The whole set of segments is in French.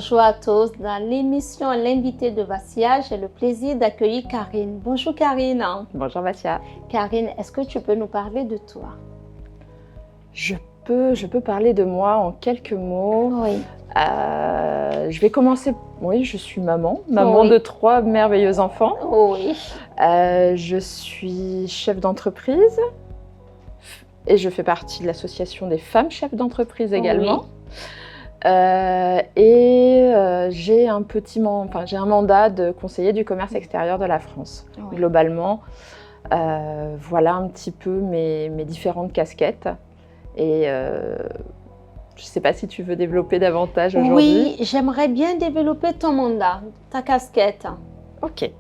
Bonjour à tous. Dans l'émission L'invité de Vassia, j'ai le plaisir d'accueillir Karine. Bonjour Karine. Bonjour Vassia. Karine, est-ce que tu peux nous parler de toi? Je peux parler de moi en quelques mots. Oui. Je vais commencer. Oui, je suis maman Oui. de 3 merveilleux enfants. Oui. Je suis chef d'entreprise et je fais partie de l'association des femmes chefs d'entreprise également. Oui. J'ai un mandat de conseiller du commerce extérieur de la France. Oui. Globalement, voilà un petit peu mes différentes casquettes. Et je ne sais pas si tu veux développer davantage aujourd'hui. Oui, j'aimerais bien développer ton mandat, ta casquette. Ok.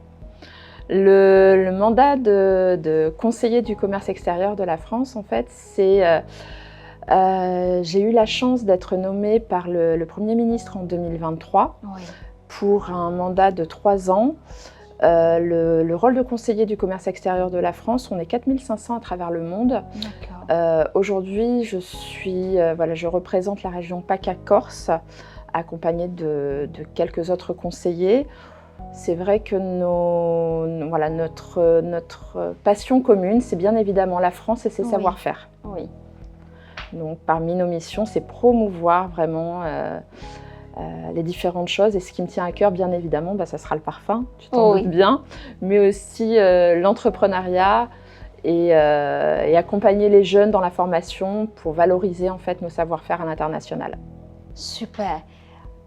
Le mandat de conseiller du commerce extérieur de la France, en fait, c'est... j'ai eu la chance d'être nommée par le Premier ministre en 2023 Oui. pour un mandat de 3 ans. Le rôle de conseiller du commerce extérieur de la France, on est 4500 à travers le monde. Aujourd'hui, je représente la région PACA-Corse, accompagnée de quelques autres conseillers. C'est vrai que notre passion commune, c'est bien évidemment la France et ses savoir-faire. Oui. Donc, parmi nos missions, c'est promouvoir vraiment les différentes choses. Et ce qui me tient à cœur, bien évidemment, ça sera le parfum, tu t'en doutes bien, mais aussi l'entrepreneuriat et accompagner les jeunes dans la formation pour valoriser en fait nos savoir-faire à l'international. Super.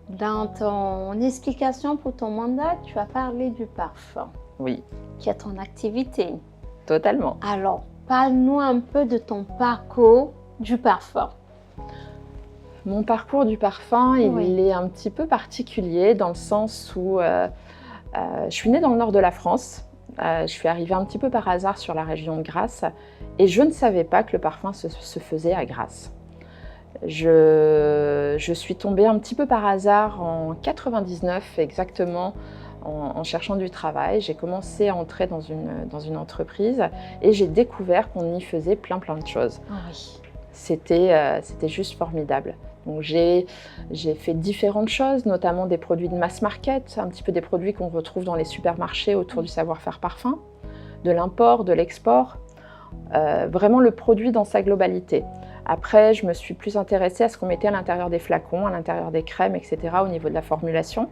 Dans ton explication pour ton mandat, tu as parlé du parfum. Oui. Qui est ton activité. Totalement. Alors, parle-nous un peu de ton parcours du parfum. Mon parcours du parfum, il est un petit peu particulier dans le sens où je suis née dans le nord de la France. Je suis arrivée un petit peu par hasard sur la région de Grasse et je ne savais pas que le parfum se faisait à Grasse. Je suis tombée un petit peu par hasard en 99 exactement en cherchant du travail. J'ai commencé à entrer dans une entreprise et j'ai découvert qu'on y faisait plein de choses. Oui. C'était juste formidable. Donc j'ai fait différentes choses, notamment des produits de mass market, un petit peu des produits qu'on retrouve dans les supermarchés autour du savoir-faire parfum, de l'import, de l'export, vraiment le produit dans sa globalité. Après, je me suis plus intéressée à ce qu'on mettait à l'intérieur des flacons, à l'intérieur des crèmes, etc. au niveau de la formulation.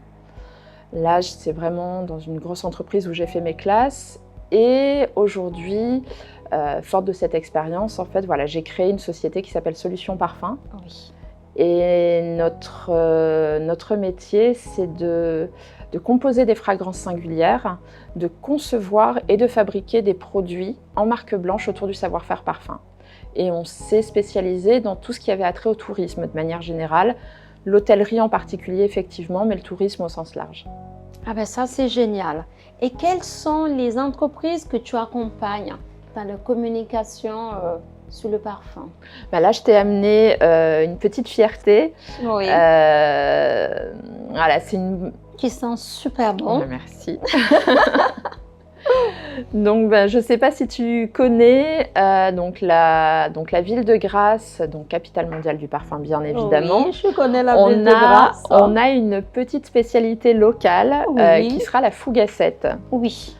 Là, c'est vraiment dans une grosse entreprise où j'ai fait mes classes. Et aujourd'hui, forte de cette expérience, en fait, j'ai créé une société qui s'appelle Solutions Parfum. Oui. Et notre métier, c'est de composer des fragrances singulières, de concevoir et de fabriquer des produits en marque blanche autour du savoir-faire parfum. Et on s'est spécialisé dans tout ce qui avait attrait au tourisme de manière générale, l'hôtellerie en particulier effectivement, mais le tourisme au sens large. Ah ben ça c'est génial. Et quelles sont les entreprises que tu accompagnes dans la communication sur le parfum? Là, je t'ai amené une petite fierté. Oui. Voilà, c'est une... Qui sent super bon. Merci. Donc, je ne sais pas si tu connais donc la ville de Grasse, donc capitale mondiale du parfum, bien évidemment. Oui, je connais la ville de Grasse. On a une petite spécialité locale qui sera la fougassette. Oui.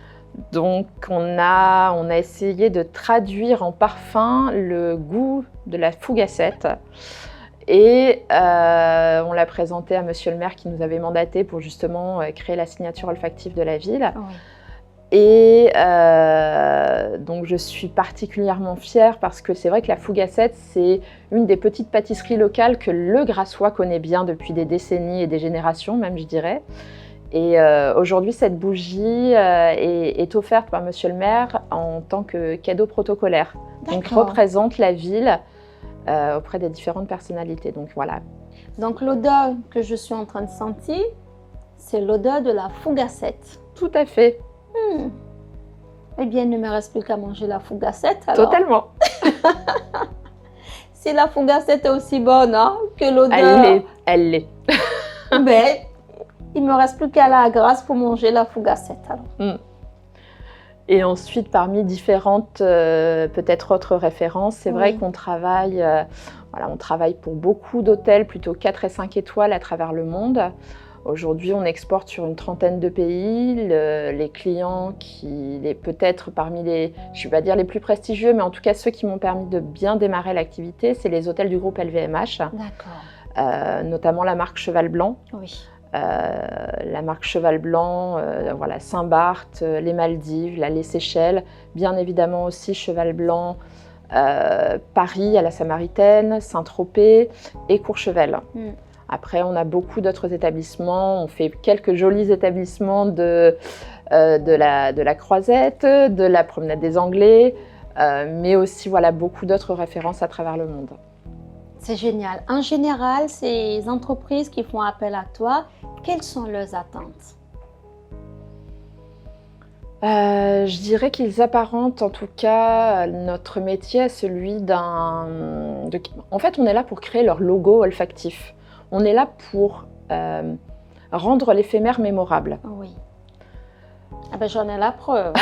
Donc, on a essayé de traduire en parfum le goût de la fougassette. Et on l'a présenté à monsieur le maire qui nous avait mandaté pour justement créer la signature olfactive de la ville. Oui. Et donc je suis particulièrement fière parce que c'est vrai que la fougassette, c'est une des petites pâtisseries locales que le Grassois connaît bien depuis des décennies et des générations même, je dirais. Et aujourd'hui, cette bougie est offerte par monsieur le maire en tant que cadeau protocolaire. Donc représente la ville auprès des différentes personnalités. Donc voilà. Donc l'odeur que je suis en train de sentir, c'est l'odeur de la fougassette. Tout à fait. Eh bien, il ne me reste plus qu'à manger la fougassette alors. Totalement. Si la fougassette est aussi bonne que l'odeur... Elle l'est. Ben, il ne me reste plus qu'à la Grasse pour manger la fougassette alors. Et ensuite, parmi différentes peut-être autres références, c'est vrai qu'on travaille, on travaille pour beaucoup d'hôtels, plutôt 4 et 5 étoiles à travers le monde. Aujourd'hui, on exporte sur une trentaine de pays. Les clients peut-être parmi je ne vais pas dire les plus prestigieux, mais en tout cas ceux qui m'ont permis de bien démarrer l'activité, c'est les hôtels du groupe LVMH. D'accord. Notamment la marque Cheval Blanc. Oui. La marque Cheval Blanc, voilà, Saint-Barth, les Maldives, les Seychelles, bien évidemment aussi Cheval Blanc, Paris à la Samaritaine, Saint-Tropez et Courchevel. Après, on a beaucoup d'autres établissements. On fait quelques jolis établissements de la Croisette, de la Promenade des Anglais, mais aussi voilà, beaucoup d'autres références à travers le monde. C'est génial. En général, ces entreprises qui font appel à toi, quelles sont leurs attentes? Je dirais qu'ils apparentent en tout cas notre métier à celui En fait, on est là pour créer leur logo olfactif. On est là pour rendre l'éphémère mémorable. Oui. Ah ben, j'en ai la preuve.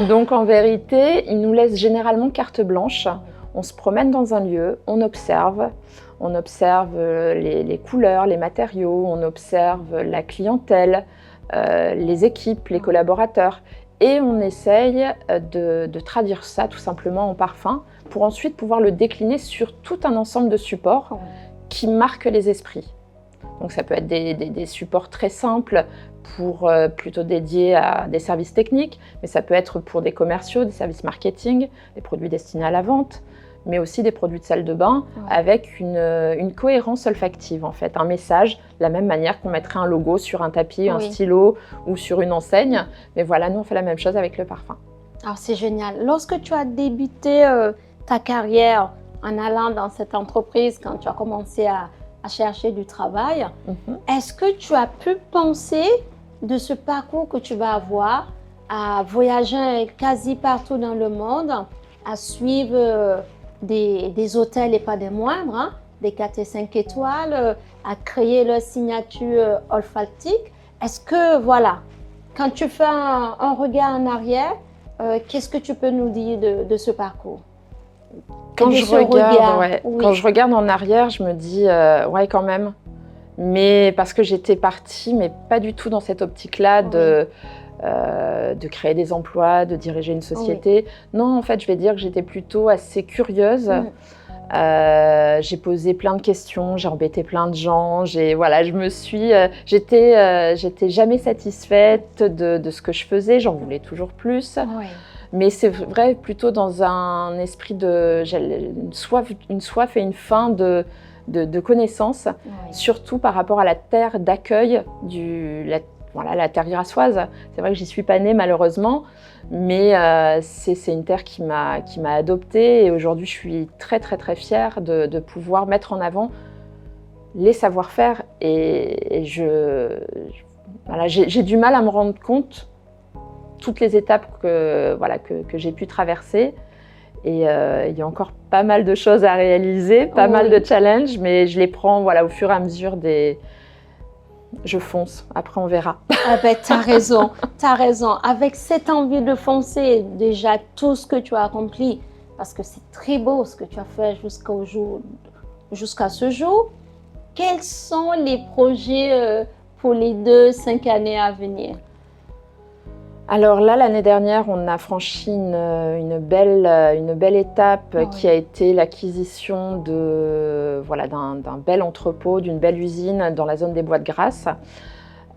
Donc en vérité, ils nous laissent généralement carte blanche. On se promène dans un lieu, on observe les couleurs, les matériaux, on observe la clientèle, les équipes, les collaborateurs. Et on essaye de traduire ça tout simplement en parfum pour ensuite pouvoir le décliner sur tout un ensemble de supports qui marquent les esprits. Donc ça peut être des supports très simples plutôt dédiés à des services techniques, mais ça peut être pour des commerciaux, des services marketing, des produits destinés à la vente, mais aussi des produits de salle de bain avec une cohérence olfactive en fait, un message, de la même manière qu'on mettrait un logo sur un tapis, un stylo ou sur une enseigne. Mais voilà, nous on fait la même chose avec le parfum. Alors c'est génial. Lorsque tu as débuté ta carrière en allant dans cette entreprise, quand tu as commencé à chercher du travail, est-ce que tu as pu penser de ce parcours que tu vas avoir à voyager quasi partout dans le monde, à suivre des hôtels et pas des moindres, des 4 et 5 étoiles, à créer leur signature olfactique? Est-ce que, voilà, quand tu fais un regard en arrière, qu'est-ce que tu peux nous dire de ce parcours? Quand je regarde en arrière, je me dis, ouais quand même. Mais parce que j'étais partie, mais pas du tout dans cette optique-là de créer des emplois, de diriger une société. Non, en fait, je vais dire que j'étais plutôt assez curieuse. J'ai posé plein de questions, j'ai embêté plein de gens. J'étais jamais satisfaite de ce que je faisais. J'en voulais toujours plus. Mais c'est vrai, plutôt dans un esprit une soif et une faim de connaissances, surtout par rapport à la terre d'accueil, la terre grassoise. C'est vrai que j'y suis pas née malheureusement, mais c'est une terre qui m'a adoptée et aujourd'hui je suis très très très fière de pouvoir mettre en avant les savoir-faire et j'ai du mal à me rendre compte toutes les étapes que j'ai pu traverser. Et il y a encore pas mal de choses à réaliser, pas mal de challenges, mais je les prends au fur et à mesure Je fonce, après on verra. Ah ben, t'as raison. Avec cette envie de foncer, déjà tout ce que tu as accompli, parce que c'est très beau ce que tu as fait jusqu'à ce jour, quels sont les projets pour les 2-5 années à venir? Alors là, l'année dernière, on a franchi une belle étape qui a été l'acquisition d'un bel entrepôt, d'une belle usine dans la zone des Bois de Grasse,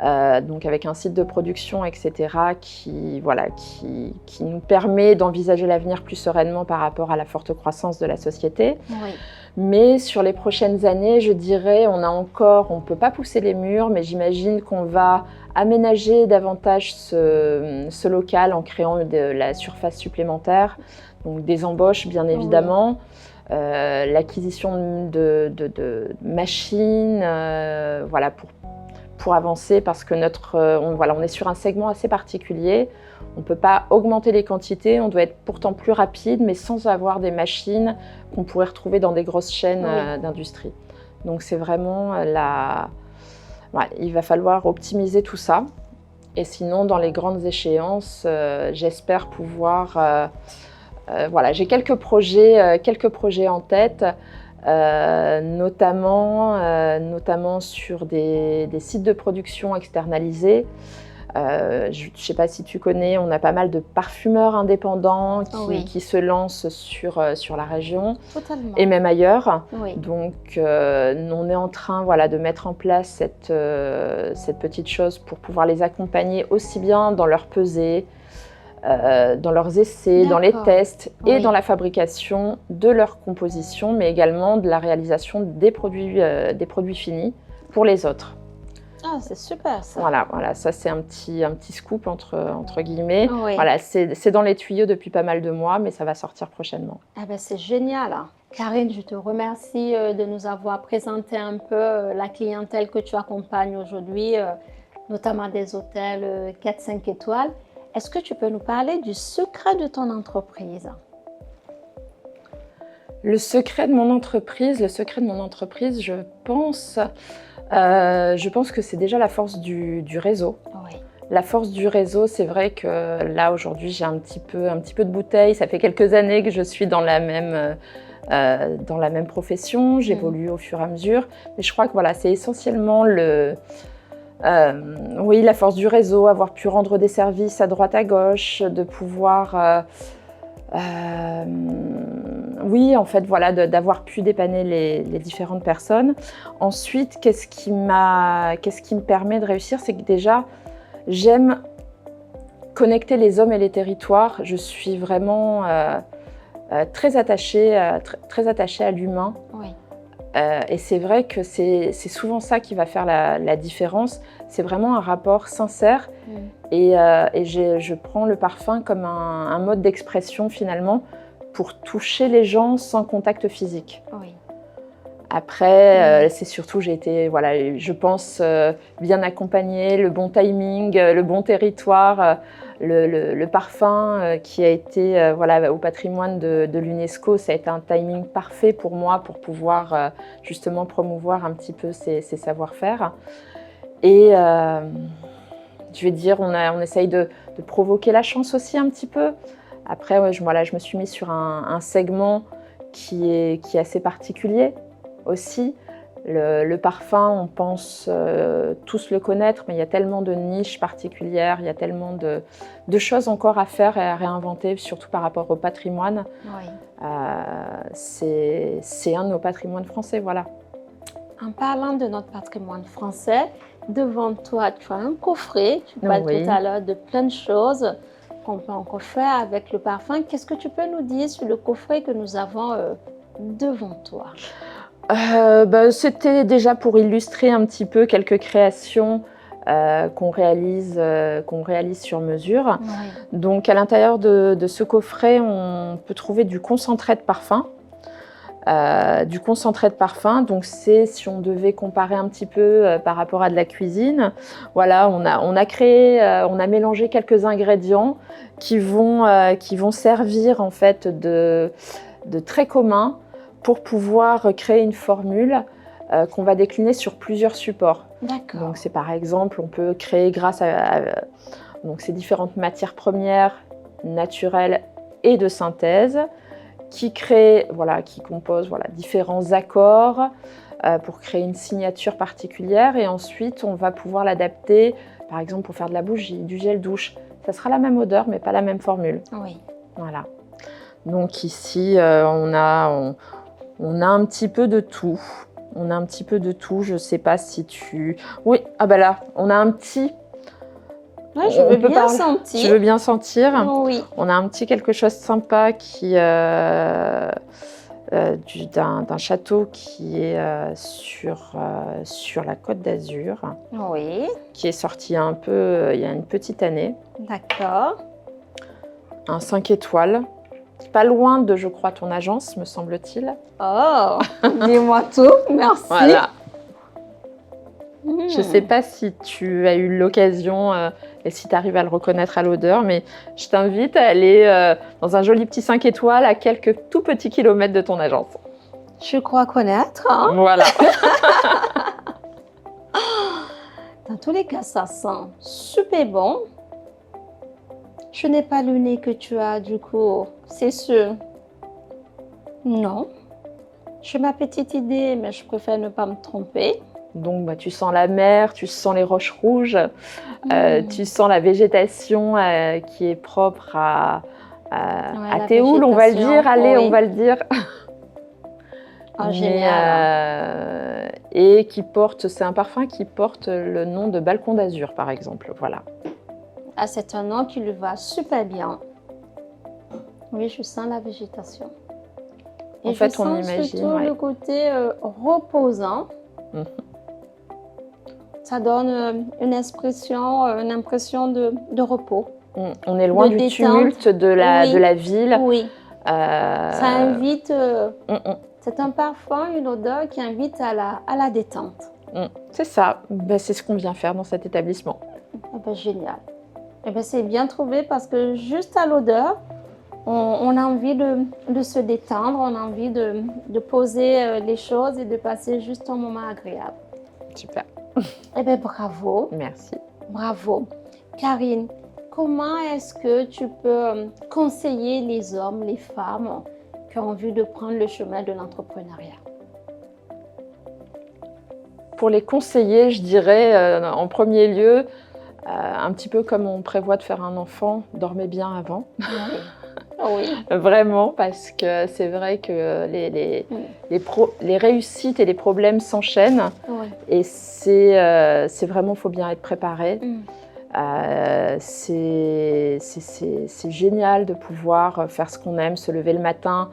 donc avec un site de production, etc., qui nous permet d'envisager l'avenir plus sereinement par rapport à la forte croissance de la société. Mais sur les prochaines années, je dirais, on ne peut pas pousser les murs, mais j'imagine qu'on va aménager davantage ce local en créant de la surface supplémentaire, donc des embauches bien évidemment, l'acquisition de machines, pour avancer parce que on est sur un segment assez particulier. On ne peut pas augmenter les quantités, on doit être pourtant plus rapide, mais sans avoir des machines qu'on pourrait retrouver dans des grosses chaînes d'industrie. Donc c'est vraiment il va falloir optimiser tout ça. Et sinon, dans les grandes échéances, j'espère pouvoir... j'ai quelques projets en tête. notamment sur des sites de production externalisés. Je ne sais pas si tu connais, on a pas mal de parfumeurs indépendants qui se lancent sur la région. Totalement. Et même ailleurs. Oui. Donc, on est en train de mettre en place cette petite chose pour pouvoir les accompagner aussi bien dans leur pesée, dans leurs essais, dans les tests et dans la fabrication de leur composition, mais également de la réalisation des produits finis pour les autres. Ah, c'est super ça. Voilà, ça c'est un petit scoop entre guillemets. Oui. Voilà, c'est dans les tuyaux depuis pas mal de mois, mais ça va sortir prochainement. Ah ben, c'est génial. Karine, je te remercie de nous avoir présenté un peu la clientèle que tu accompagnes aujourd'hui, notamment des hôtels 4-5 étoiles. Est-ce que tu peux nous parler du secret de ton entreprise? Le secret de mon entreprise, je pense que c'est déjà la force du réseau. Oui. La force du réseau, c'est vrai que là aujourd'hui j'ai un petit peu de bouteille. Ça fait quelques années que je suis dans la même profession. J'évolue au fur et à mesure. Mais je crois que voilà, c'est essentiellement la force du réseau, avoir pu rendre des services à droite à gauche, de pouvoir d'avoir pu dépanner les différentes personnes. Ensuite, qu'est-ce qui me permet de réussir, c'est que déjà, j'aime connecter les hommes et les territoires. Je suis vraiment très attachée à l'humain. Oui. Et c'est vrai que c'est souvent ça qui va faire la différence. C'est vraiment un rapport sincère. Et je prends le parfum comme un mode d'expression finalement pour toucher les gens sans contact physique. Oui. Après, c'est surtout, j'ai été, je pense, bien accompagnée, le bon timing, le bon territoire, le parfum qui a été au patrimoine de l'UNESCO, ça a été un timing parfait pour moi pour pouvoir justement promouvoir un petit peu ces savoir-faire. Et je vais dire, on essaye de provoquer la chance aussi un petit peu. Après, je me suis mise sur un segment qui est assez particulier aussi. Le parfum, on pense tous le connaître, mais il y a tellement de niches particulières, il y a tellement de choses encore à faire et à réinventer, surtout par rapport au patrimoine. Oui. C'est un de nos patrimoines français, voilà. En parlant de notre patrimoine français, devant toi, tu as un coffret. Tu parles tout à l'heure de plein de choses qu'on peut encore faire avec le parfum. Qu'est-ce que tu peux nous dire sur le coffret que nous avons devant toi? C'était déjà pour illustrer un petit peu quelques créations qu'on réalise sur mesure. Oui. Donc à l'intérieur de ce coffret, on peut trouver du concentré de parfum. Donc c'est, si on devait comparer un petit peu par rapport à de la cuisine, voilà, on a mélangé quelques ingrédients qui vont servir en fait de très commun pour pouvoir créer une formule qu'on va décliner sur plusieurs supports. D'accord. Donc c'est par exemple, on peut créer grâce à donc ces différentes matières premières naturelles et de synthèse qui composent différents accords pour créer une signature particulière, et ensuite on va pouvoir l'adapter par exemple pour faire de la bougie, du gel douche. Ça sera la même odeur mais pas la même formule. Oui. Voilà. Donc ici on a un petit peu de tout. Je ne sais pas si tu... Oui, là, on a un petit... Ouais, je veux bien sentir. Tu veux bien sentir? Oui. On a un petit quelque chose de sympa qui d'un château qui est sur la Côte d'Azur. Oui. Qui est sorti il y a une petite année. D'accord. Un 5 étoiles. Pas loin de, je crois, ton agence, me semble-t-il. Oh, dis-moi tout, merci. Voilà. Je ne sais pas si tu as eu l'occasion et si tu arrives à le reconnaître à l'odeur, mais je t'invite à aller dans un joli petit 5 étoiles à quelques tout petits kilomètres de ton agence. Je crois connaître. Hein? Voilà. Dans tous les cas, ça sent super bon. Je n'ai pas le nez que tu as, du coup, c'est sûr. Non. J'ai ma petite idée, mais je préfère ne pas me tromper. Donc, bah, tu sens la mer, tu sens les roches rouges, tu Hmm. sens la végétation qui est propre Ouais, à la Théoul, on va le végétation, dire. Allez, on oui. va le dire. Ah, Mais, génial. et qui porte, c'est un parfum qui porte le nom de Balcon d'Azur, par exemple. Voilà. Ah, c'est un nom qui lui va super bien. Oui, je sens la végétation. Et En je fait, on sens imagine, surtout ouais. le côté reposant. Mhm. Ça donne une impression de repos, On est loin de du détente. tumulte de Oui, la ville. oui. Ça Euh, invite, mm, mm, c'est un parfum, une odeur qui invite à la détente. c'est ça. Ben, c'est ce qu'on vient faire dans cet établissement. Eh ben, génial. Eh ben, c'est bien trouvé parce que juste à l'odeur, on a envie de se détendre, on a envie de poser les choses et de passer juste un moment agréable. Super. Eh bien, bravo, Merci. bravo. Karine, comment est-ce que tu peux conseiller les hommes, les femmes qui ont envie de prendre le chemin de l'entrepreneuriat? Pour les conseiller, je dirais en premier lieu, un petit peu comme on prévoit de faire un enfant, dormez bien avant. Oui. Oui. Vraiment, parce que c'est vrai que les réussites et les problèmes s'enchaînent. Oui. Et c'est vraiment, il faut bien être préparé. C'est génial de pouvoir faire ce qu'on aime, se lever le matin,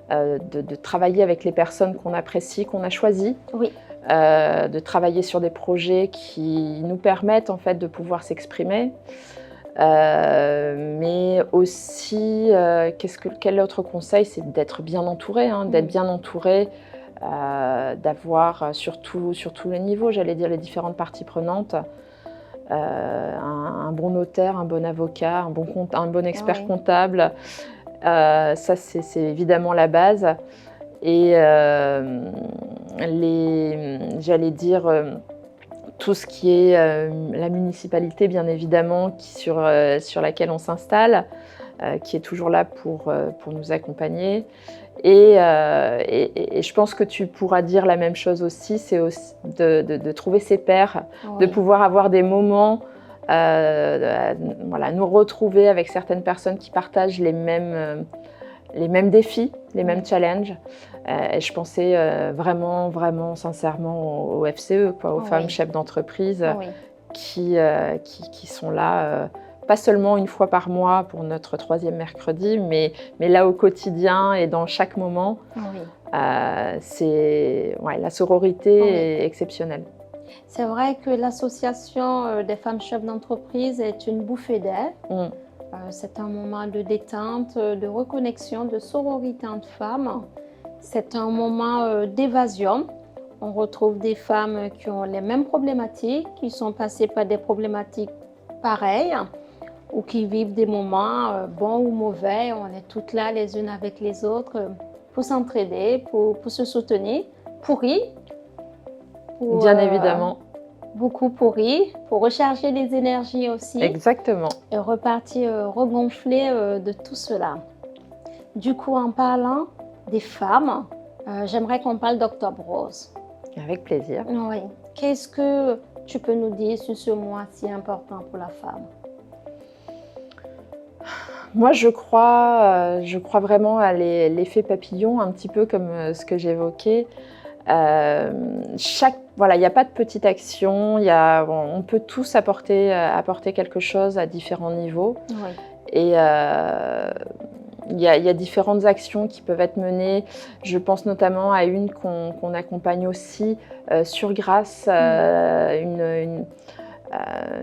de travailler avec les personnes qu'on apprécie, qu'on a choisies. Oui. De travailler sur des projets qui nous permettent en fait de pouvoir s'exprimer. Mais aussi, quel autre conseil? C'est d'être bien entouré, d'être bien entouré, d'avoir sur tous les niveaux, j'allais dire les différentes parties prenantes, un bon notaire, un bon avocat, un bon expert comptable. Ça, c'est évidemment la base. Et j'allais dire, tout ce qui est la municipalité, bien évidemment, sur laquelle on s'installe, qui est toujours là pour nous accompagner. Et je pense que tu pourras dire la même chose aussi, c'est aussi de trouver ses pairs, de pouvoir avoir des moments, nous retrouver avec certaines personnes qui partagent les mêmes défis, les mêmes challenges. Et je pensais vraiment, vraiment sincèrement au FCE, aux femmes chefs d'entreprise qui sont là, pas seulement une fois par mois pour notre 3e mercredi, mais là au quotidien et dans chaque moment. La sororité est exceptionnelle. C'est vrai que l'association des femmes chefs d'entreprise est une bouffée d'air. C'est un moment de détente, de reconnexion, de sororité entre femmes. C'est un moment d'évasion. On retrouve des femmes qui ont les mêmes problématiques, qui sont passées par des problématiques pareilles ou qui vivent des moments bons ou mauvais. On est toutes là les unes avec les autres pour s'entraider, pour se soutenir, pour rire. Bien évidemment. Beaucoup pour rire, pour recharger les énergies aussi. Exactement. Et repartir regonfler de tout cela. Du coup, en parlant des femmes, j'aimerais qu'on parle d'Octobre Rose. Avec plaisir. Oui. Qu'est-ce que tu peux nous dire sur ce mois si important pour la femme? Moi, je crois vraiment à l'effet papillon, un petit peu comme ce que j'évoquais. Il n'y a pas de petite action, on peut tous apporter quelque chose à différents niveaux. Oui. Et il y a différentes actions qui peuvent être menées. Je pense notamment à une qu'on accompagne aussi sur Grasse.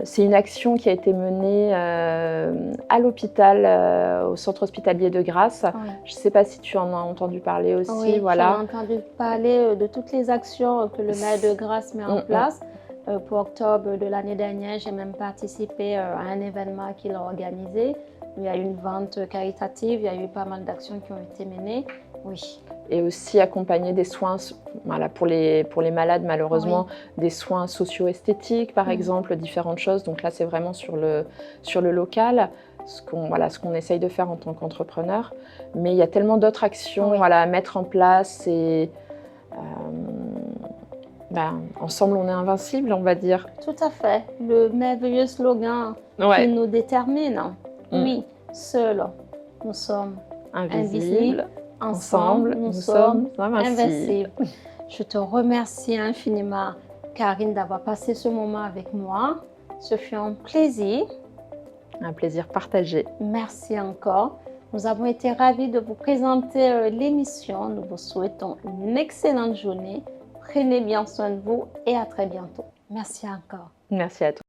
C'est une action qui a été menée à l'hôpital, au centre hospitalier de Grasse. Oui. Je ne sais pas si tu en as entendu parler aussi. Oui, j'en ai entendu parler de toutes les actions que le maire de Grasse met en place. Pour octobre de l'année dernière, j'ai même participé à un événement qu'il a organisé. Il y a eu une vente caritative, il y a eu pas mal d'actions qui ont été menées. Oui. Et aussi accompagner des soins, pour les malades malheureusement, des soins socio-esthétiques par exemple, différentes choses. Donc là c'est vraiment sur le local, ce qu'on essaye de faire en tant qu'entrepreneur. Mais il y a tellement d'autres actions à mettre en place et Ensemble, on est invincible, on va dire. Tout à fait. Le merveilleux slogan qui nous détermine. Oui, seuls, nous sommes invisibles. Ensemble, nous sommes invincibles. Je te remercie infiniment, Karine, d'avoir passé ce moment avec moi. Ce fut un plaisir. Un plaisir partagé. Merci encore. Nous avons été ravis de vous présenter l'émission. Nous vous souhaitons une excellente journée. Prenez bien soin de vous et à très bientôt. Merci encore. Merci à toi.